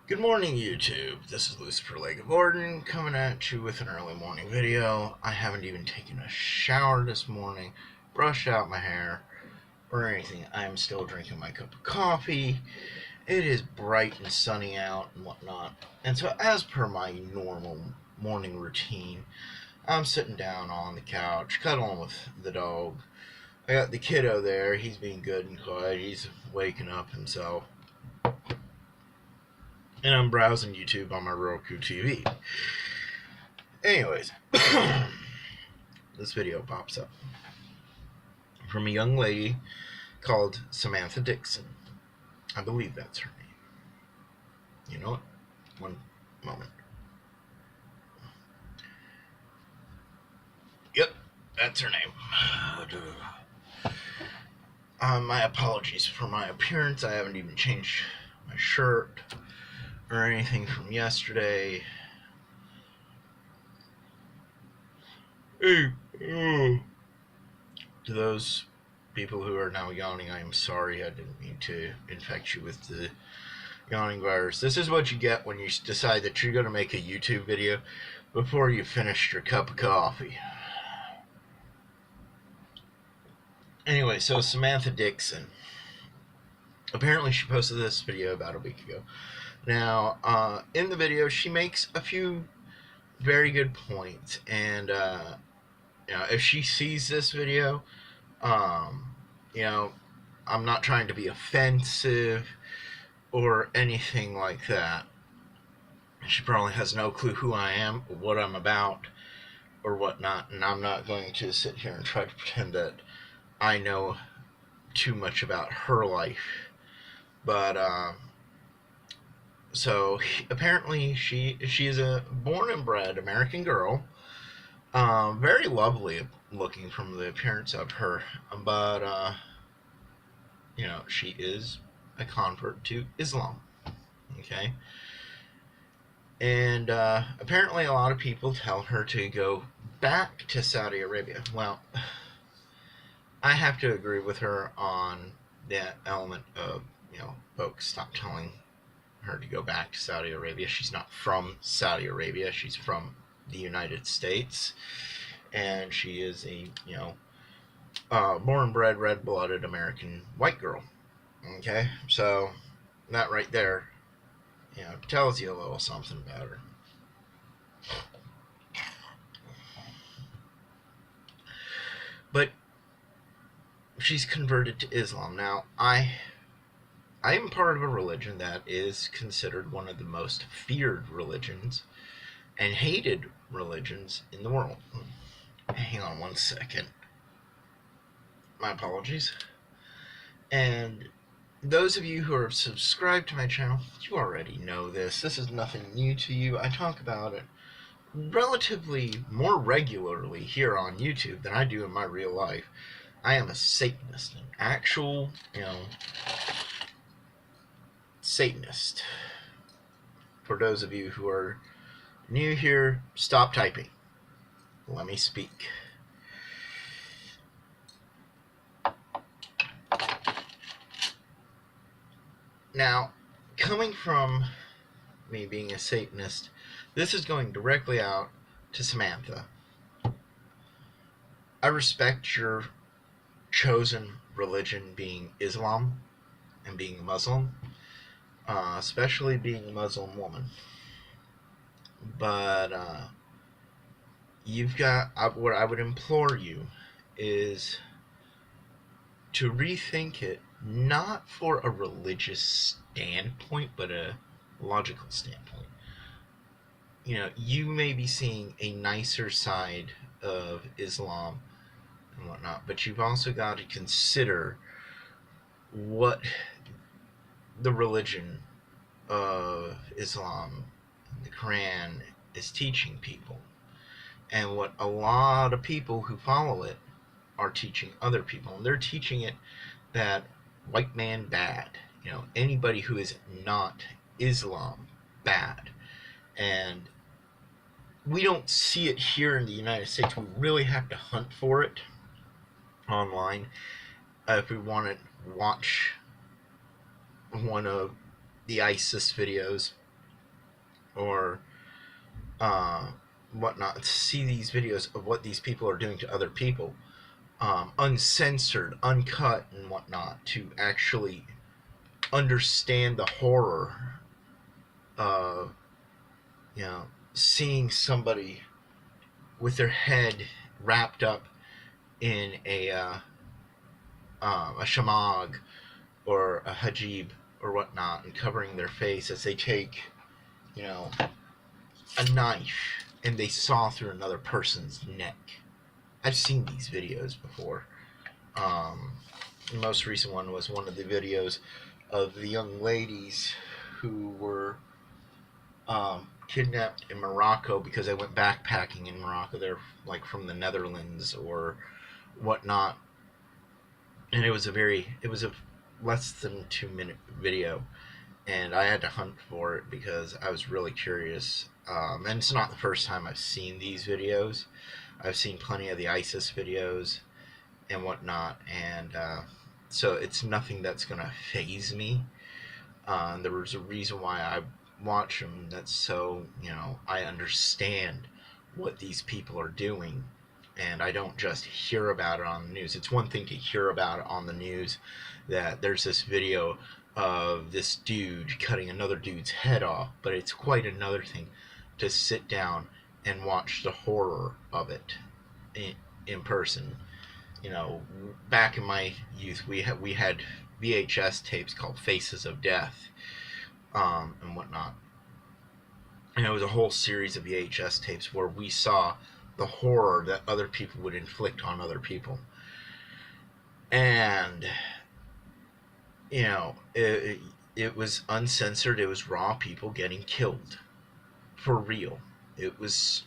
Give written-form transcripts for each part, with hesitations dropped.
Good morning, YouTube. This is Lucifer Lake of Orden coming at you with an early morning video. I haven't even taken a shower this morning, brushed out my hair, or anything. I am still drinking my cup of coffee. It is bright and sunny out and whatnot. And so, as per my normal morning routine, I'm sitting down on the couch, cuddling with the dog. I got the kiddo there. He's being good and quiet. He's waking up himself. And I'm browsing YouTube on my Roku TV. Anyways, this video pops up from a young lady called Samantha Dixon. I believe that's her name. You know what? One moment. Yep, that's her name. My apologies for my appearance. I haven't even changed my shirt or anything from yesterday. Hey, to those people who are now yawning, I am sorry. I didn't mean to infect you with the yawning virus. This is what you get when you decide that you're going to make a YouTube video before you finished your cup of coffee. Anyway, so Samantha Dixon. Apparently she posted this video about a week ago. Now, in the video, she makes a few very good points, and if she sees this video, I'm not trying to be offensive or anything like that. She probably has no clue who I am, or what I'm about, or whatnot, and I'm not going to sit here and try to pretend that I know too much about her life. But so apparently she is a born and bred American girl, very lovely looking from the appearance of her, but she is a convert to Islam. Okay, and apparently a lot of people tell her to go back to Saudi Arabia. Well, I have to agree with her on that element of, folks, stop telling her to go back to Saudi Arabia. She's not from Saudi Arabia. She's from the United States, and she is a, born and bred, red-blooded American white girl. Okay, so that right there, tells you a little something about her. But she's converted to Islam. Now, I am part of a religion that is considered one of the most feared religions and hated religions in the world. Hang on one second. My apologies. And those of you who are subscribed to my channel, you already know this. This is nothing new to you. I talk about it relatively more regularly here on YouTube than I do in my real life. I am a Satanist, an actual, Satanist. For those of you who are new here, stop typing. Let me speak. Now, coming from me being a Satanist, this is going directly out to Samantha. I respect your chosen religion being Islam and being Muslim, especially being a Muslim woman. But what I would implore you is to rethink it, not for a religious standpoint, but a logical standpoint. You may be seeing a nicer side of Islam and whatnot, but you've also got to consider what the religion of Islam and the Quran is teaching people, and what a lot of people who follow it are teaching other people. And they're teaching it that white man bad, anybody who is not Islam bad. And we don't see it here in the United States. We really have to hunt for it online if we want to watch one of the ISIS videos or uh, whatnot, see these videos of what these people are doing to other people, uncensored, uncut, and whatnot, to actually understand the horror of, you know, seeing somebody with their head wrapped up in a shamag or a hijab or whatnot, and covering their face as they take, you know, a knife and they saw through another person's neck. I've seen these videos before. The most recent one was one of the videos of the young ladies who were kidnapped in Morocco because they went backpacking in Morocco. They're like from the Netherlands or whatnot, and it was a less than 2 minute video, and I had to hunt for it because I was really curious. And it's not the first time I've seen these videos. I've seen plenty of the ISIS videos and whatnot, and so it's nothing that's gonna faze me. There was a reason why I watch them. That's so, you know, I understand what these people are doing, and I don't just hear about it on the news. It's one thing to hear about it on the news, that there's this video of this dude cutting another dude's head off, but it's quite another thing to sit down and watch the horror of it in person. You know, back in my youth, we had VHS tapes called Faces of Death, and whatnot. And it was a whole series of VHS tapes where we saw the horror that other people would inflict on other people. And, you know, it was uncensored. It was raw people getting killed. For real. It was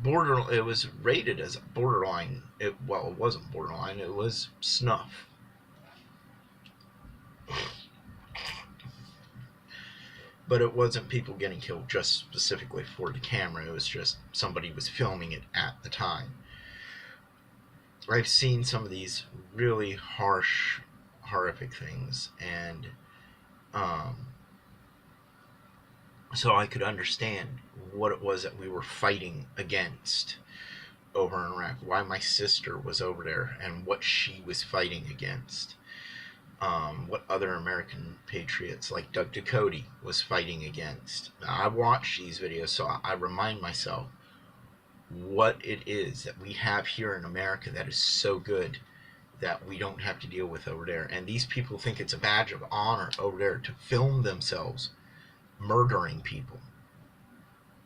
it was rated as borderline. Well, it wasn't borderline. It was snuff. But it wasn't people getting killed just specifically for the camera. It was just somebody was filming it at the time. I've seen some of these really harsh, horrific things, and so I could understand what it was that we were fighting against over in Iraq, why my sister was over there, and what she was fighting against. What other American patriots like Doug Ducote was fighting against. Now, I watch these videos, so I remind myself what it is that we have here in America that is so good that we don't have to deal with over there. And these people think it's a badge of honor over there to film themselves murdering people.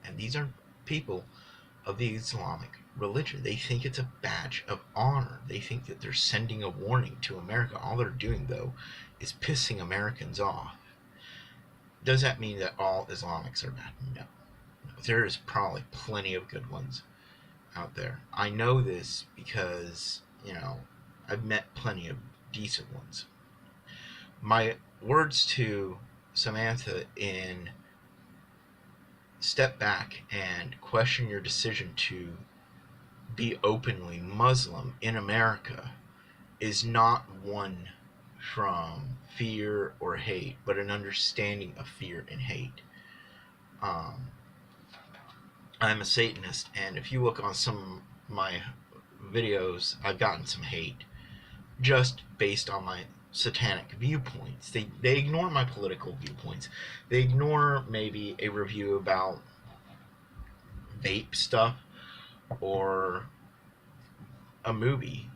And these are people of the Islamic religion. They think it's a badge of honor. They think that they're sending a warning to America. All they're doing, though, is pissing Americans off. Does that mean that all Islamics are bad? No. There is probably plenty of good ones out there. I know this because, you know, I've met plenty of decent ones. My words to Samantha in step back and question your decision to be openly Muslim in America is not one from fear or hate, but an understanding of fear and hate. I'm a Satanist, and if you look on some of my videos, I've gotten some hate just based on my satanic viewpoints. They ignore my political viewpoints. They ignore maybe a review about vape stuff or a movie,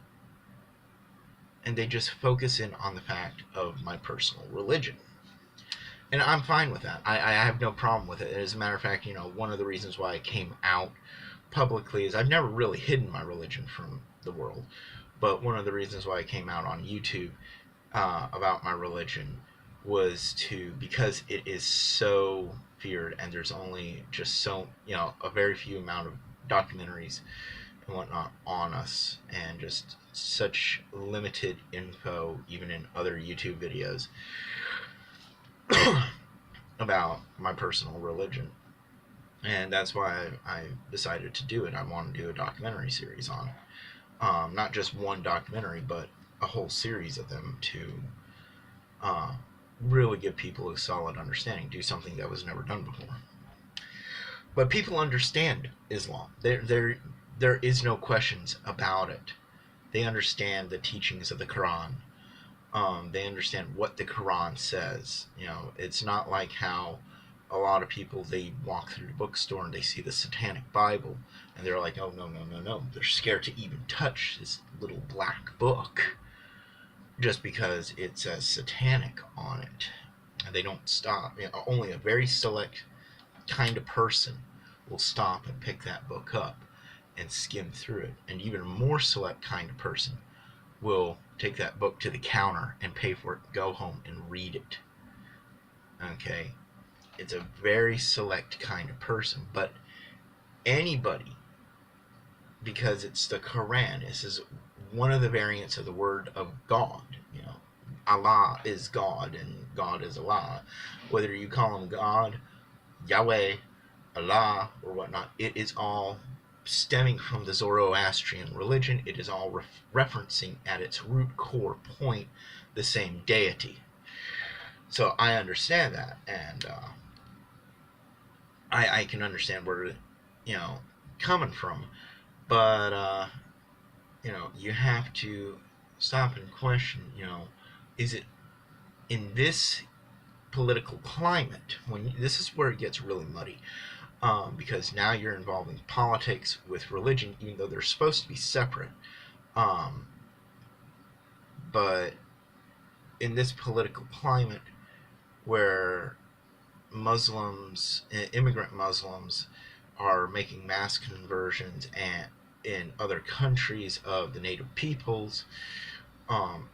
and they just focus in on the fact of my personal religion. And I'm fine with that. I have no problem with it. As a matter of fact, you know, one of the reasons why I came out publicly is I've never really hidden my religion from the world. But one of the reasons why I came out on YouTube about my religion was because it is so feared, and there's only just so, you know, a very few amount of documentaries and whatnot on us, and just such limited info, even in other YouTube videos, about my personal religion. And that's why I decided to do it. I want to do a documentary series on it. Not just one documentary, but a whole series of them to really give people a solid understanding, do something that was never done before. But people understand Islam. There is no questions about it. They understand the teachings of the Quran. They understand what the Quran says. It's not like how a lot of people, they walk through the bookstore and they see the Satanic Bible and they're like, oh, no, no, no, no. They're scared to even touch this little black book just because it says satanic on it. And they don't stop. Only a very select kind of person will stop and pick that book up and skim through it. And even a more select kind of person will take that book to the counter and pay for it, go home and read it. Okay? It's a very select kind of person. But anybody, because it's the Quran, this is one of the variants of the word of God. Allah is God and God is Allah. Whether you call him God, Yahweh, Allah, or whatnot, it is all stemming from the Zoroastrian religion. It is all referencing at its root core point the same deity. So I understand that, and I can understand where coming from, but you have to stop and question. Is it in this political climate, when this is where it gets really muddy, because now you're involving politics with religion, even though they're supposed to be separate. But in this political climate where Muslims, immigrant Muslims, are making mass conversions and in other countries of the native peoples,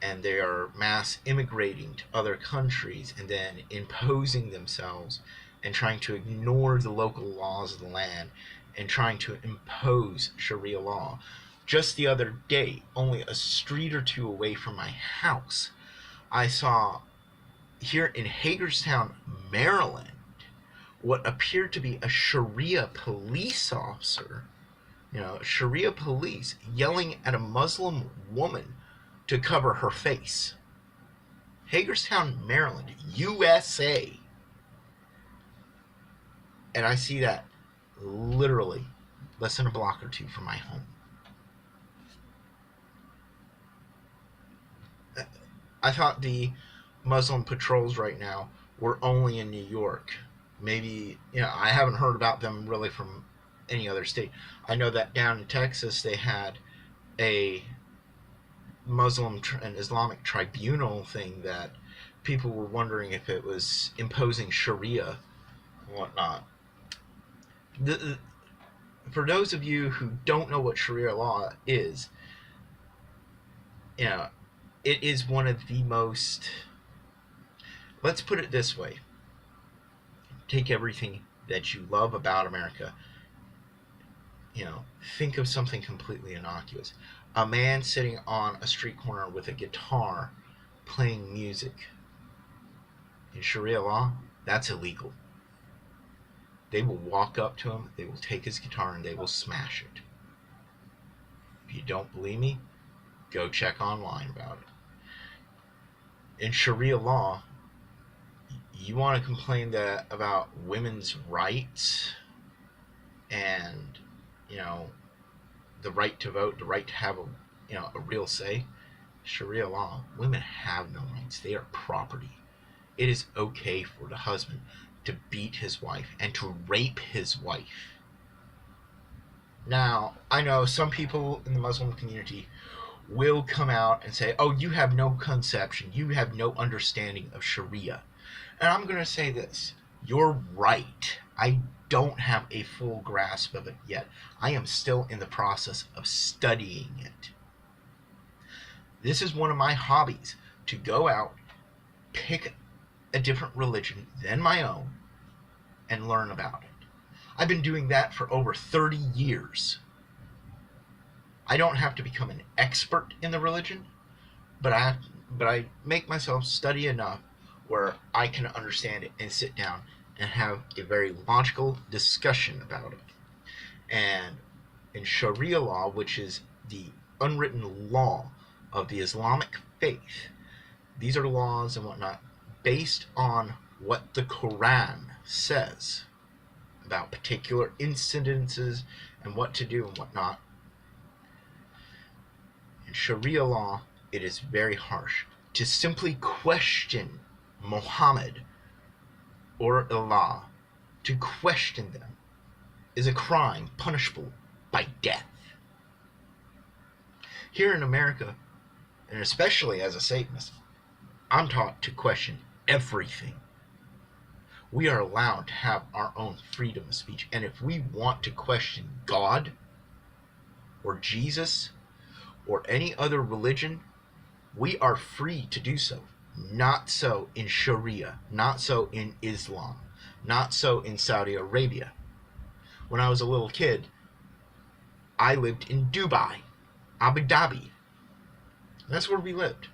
and they are mass immigrating to other countries and then imposing themselves and trying to ignore the local laws of the land and trying to impose Sharia law. Just the other day, only a street or two away from my house, I saw here in Hagerstown, Maryland, what appeared to be a Sharia police officer, Sharia police, yelling at a Muslim woman to cover her face. Hagerstown, Maryland, USA. And I see that literally less than a block or two from my home. I thought the Muslim patrols right now were only in New York. Maybe, I haven't heard about them really from any other state. I know that down in Texas they had a Muslim and Islamic tribunal thing that people were wondering if it was imposing Sharia and whatnot. For those of you who don't know what Sharia law is, it is one of the most, let's put it this way, take everything that you love about America, think of something completely innocuous. A man sitting on a street corner with a guitar playing music. In Sharia law, that's illegal. They will walk up to him, they will take his guitar, and they will smash it. If you don't believe me, go check online about it. In Sharia law, you want to complain about women's rights and, the right to vote, the right to have a real say. Sharia law, women have no rights. They are property. It is okay for the husband to beat his wife and to rape his wife. Now, I know some people in the Muslim community will come out and say, oh, you have no conception, you have no understanding of Sharia. And I'm going to say this, you're right. I don't have a full grasp of it yet. I am still in the process of studying it. This is one of my hobbies, to go out, pick a different religion than my own, and learn about it. I've been doing that for over 30 years. I don't have to become an expert in the religion, but I make myself study enough where I can understand it and sit down and have a very logical discussion about it. And in Sharia law, which is the unwritten law of the Islamic faith, these are laws and whatnot based on what the Quran says. about particular incidences and what to do and what not. In Sharia law, it is very harsh. To simply question Muhammad or Allah, to question them, is a crime punishable by death. Here in America, and especially as a Satanist, I'm taught to question everything. We are allowed to have our own freedom of speech. And if we want to question God or Jesus or any other religion, we are free to do so. Not so in Sharia, not so in Islam, not so in Saudi Arabia. When I was a little kid, I lived in Dubai, Abu Dhabi. That's where we lived.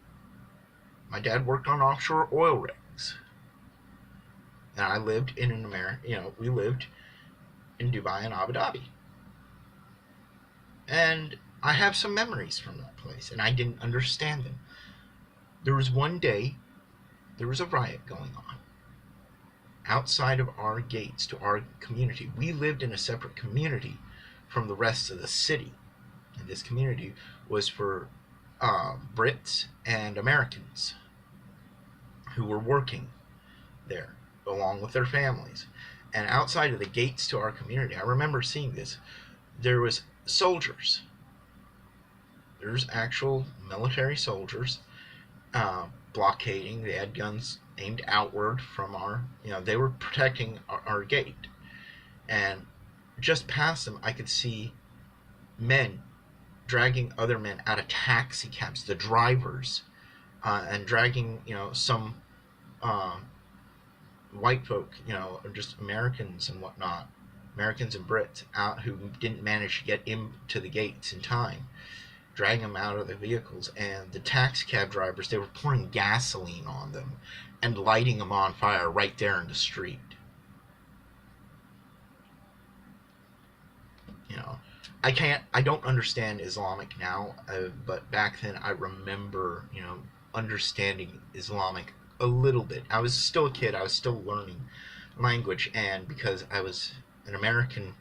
My dad worked on offshore oil rigs. And I lived in we lived in Dubai and Abu Dhabi. And I have some memories from that place, and I didn't understand them. There was one day, there was a riot going on outside of our gates to our community. We lived in a separate community from the rest of the city. And this community was for Brits and Americans who were working there along with their families. And outside of the gates to our community, I remember seeing this, there was soldiers. There's actual military soldiers blockading. They had guns aimed outward from they were protecting our gate. And just past them, I could see men dragging other men out of taxi cabs, the drivers, and dragging, some white folk, just Americans and whatnot, Americans and Brits out who didn't manage to get into the gates in time, dragging them out of the vehicles. And the taxi cab drivers, they were pouring gasoline on them and lighting them on fire right there in the street. I don't understand Islamic now, but back then I remember, understanding Islamic a little bit. I was still a kid. I was still learning language, and because I was an American,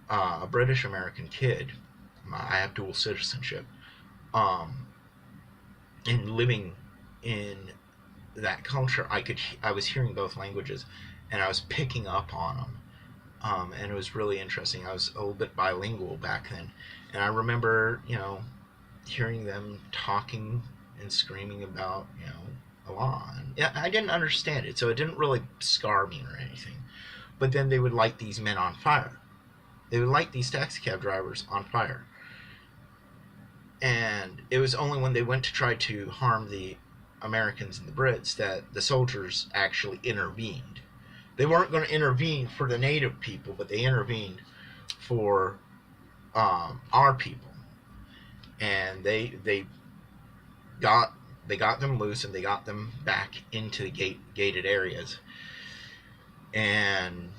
a British American kid, I have dual citizenship, and living in that culture, I was hearing both languages, and I was picking up on them. And it was really interesting. I was a little bit bilingual back then, and I remember, hearing them talking and screaming about, Allah. And yeah, I didn't understand it, so it didn't really scar me or anything. But then they would light these men on fire. They would light these taxi cab drivers on fire. And it was only when they went to try to harm the Americans and the Brits that the soldiers actually intervened. They weren't going to intervene for the native people, but they intervened for our people, and they got them loose, and they got them back into the gated areas. And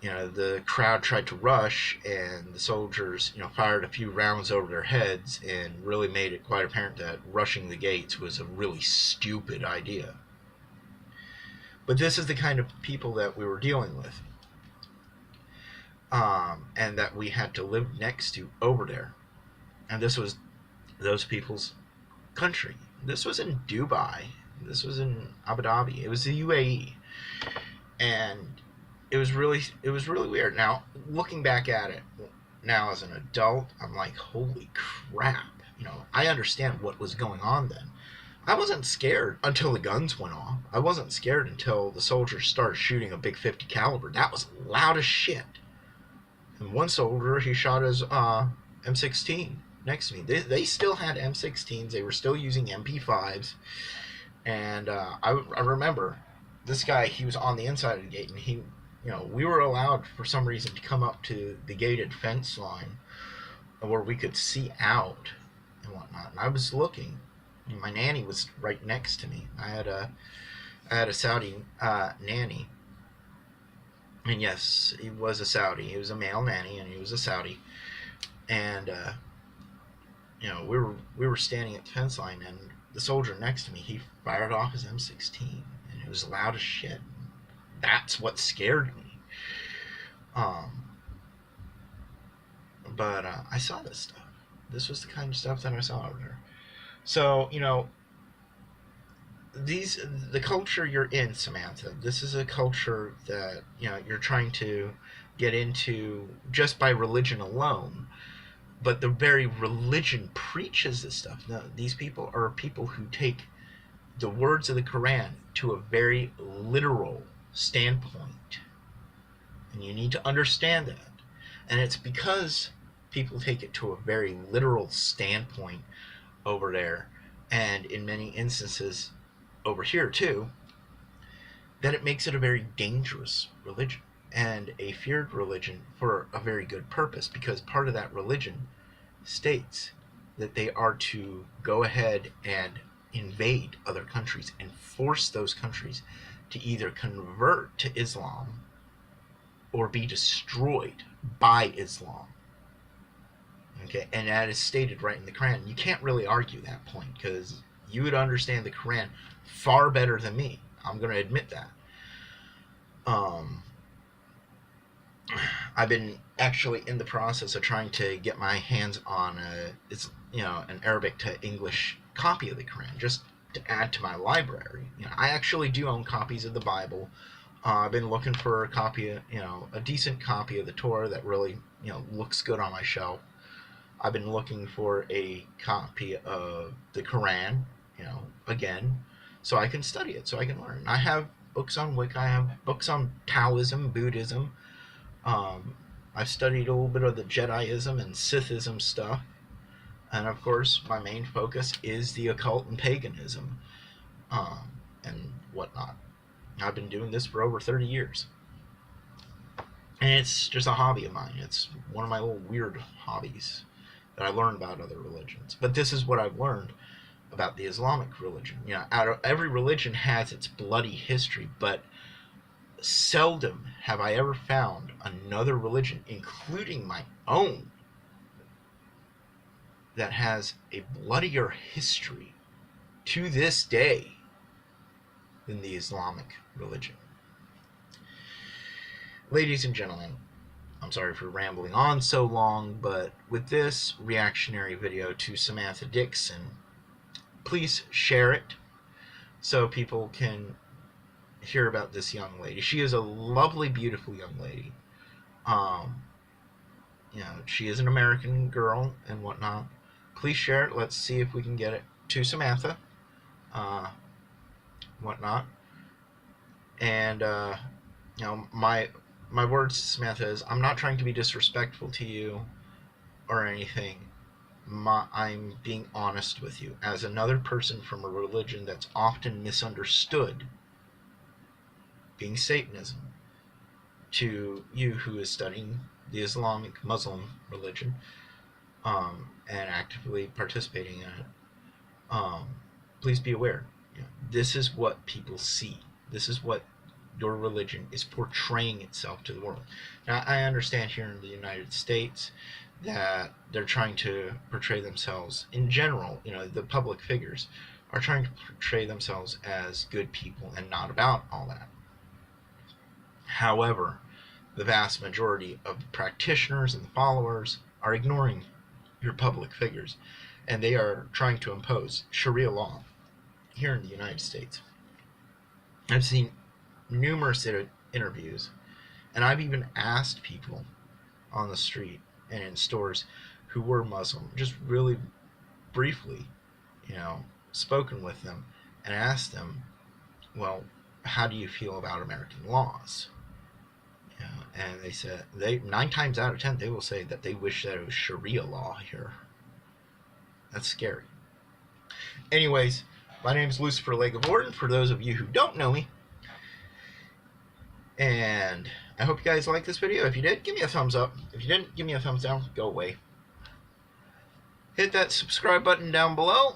the crowd tried to rush, and the soldiers fired a few rounds over their heads, and really made it quite apparent that rushing the gates was a really stupid idea. But this is the kind of people that we were dealing with, and that we had to live next to over there. And this was those people's country. This was in Dubai. This was in Abu Dhabi. It was the UAE. And it was really weird. Now, looking back at it now as an adult, I'm like, holy crap. I understand what was going on then. I wasn't scared until the guns went off. I wasn't scared until the soldiers started shooting a big 50 caliber. That was loud as shit. And one soldier, he shot his M16 next to me. They still had M16s. They were still using MP5s. And I remember this guy, he was on the inside of the gate, and he, we were allowed for some reason to come up to the gated fence line where we could see out and whatnot. And I was looking. My nanny was right next to me. I had a Saudi nanny, and yes, he was a Saudi. He was a male nanny, and he was a Saudi. And we were standing at the fence line, and the soldier next to me, he fired off his M16, and it was loud as shit. That's what scared me. Um, but I saw this stuff. This was the kind of stuff that I saw over there. So, the culture you're in, Samantha, this is a culture that, you're trying to get into just by religion alone. But the very religion preaches this stuff. Now, these people are people who take the words of the Quran to a very literal standpoint. And you need to understand that. And it's because people take it to a very literal standpoint over there, and in many instances over here too, that it makes it a very dangerous religion and a feared religion for a very good purpose, because part of that religion states that they are to go ahead and invade other countries and force those countries to either convert to Islam or be destroyed by Islam. Okay, and that is stated right in the Quran. You can't really argue that point, because you would understand the Quran far better than me. I'm going to admit that. I've been actually in the process of trying to get my hands on an Arabic to English copy of the Quran, just to add to my library. I actually do own copies of the Bible. I've been looking for a copy of, a decent copy of the Torah that really, looks good on my shelf. I've been looking for a copy of the Quran, again, so I can study it, so I can learn. I have books on Wicca. I have books on Taoism, Buddhism. I've studied a little bit of the Jediism and Sithism stuff. And of course, my main focus is the occult and paganism and whatnot. I've been doing this for over 30 years. And it's just a hobby of mine. It's one of my little weird hobbies that I learned about other religions. But this is what I've learned about the Islamic religion. Every religion has its bloody history, but seldom have I ever found another religion, including my own, that has a bloodier history to this day than the Islamic religion. Ladies and gentlemen, I'm sorry for rambling on so long, but with this reactionary video to Samantha Dixon, please share it so people can hear about this young lady. She is a lovely, beautiful young lady. She is an American girl and whatnot. Please share it. Let's see if we can get it to Samantha, whatnot. And my words to Samantha is, I'm not trying to be disrespectful to you or anything. I'm being honest with you as another person from a religion that's often misunderstood, being Satanism, to you who is studying the Islamic Muslim religion and actively participating in it. Please be aware. This is what people see. This is what your religion is portraying itself to the world. Now, I understand here in the United States that they're trying to portray themselves, in general, the public figures are trying to portray themselves as good people and not about all that. However, the vast majority of the practitioners and the followers are ignoring your public figures, and they are trying to impose Sharia law here in the United States. I've seen numerous interviews, and I've even asked people on the street and in stores who were Muslim, just really briefly, spoken with them and asked them, well, how do you feel about American laws? And they said, 9 times out of 10, they will say that they wish that it was Sharia law here. That's scary. Anyways, my name is Lucifer Lake of Orton, for those of you who don't know me. And I hope you guys liked this video. If you did, give me a thumbs up. If you didn't, give me a thumbs down. Go away. Hit that subscribe button down below.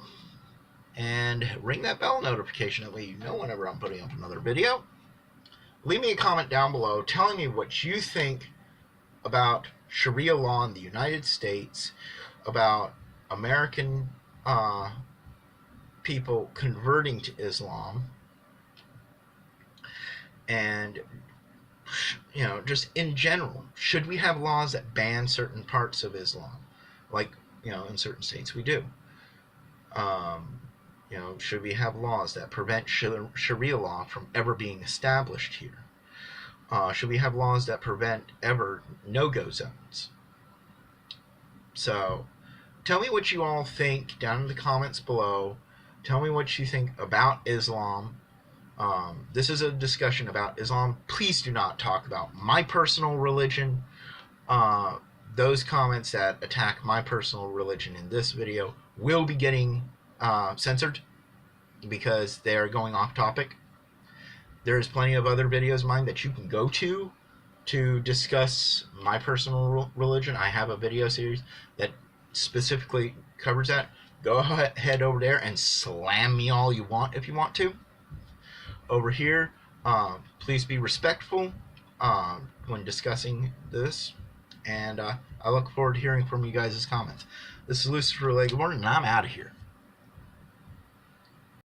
And ring that bell notification. That way you know whenever I'm putting up another video. Leave me a comment down below telling me what you think about Sharia law in the United States, about American people converting to Islam, and just in general, should we have laws that ban certain parts of Islam? Like, in certain states we do. Should we have laws that prevent Sharia law from ever being established here? Should we have laws that prevent ever no-go zones? So, tell me what you all think down in the comments below. Tell me what you think about Islam. This is a discussion about Islam. Please do not talk about my personal religion. Those comments that attack my personal religion in this video will be getting censored because they are going off topic. There's plenty of other videos of mine that you can go to discuss my personal religion. I have a video series that specifically covers that. Go ahead over there and slam me all you want if you want to. Over here, please be respectful when discussing this, and I look forward to hearing from you guys' comments. This is Lucifer Leghorn, and I'm out of here.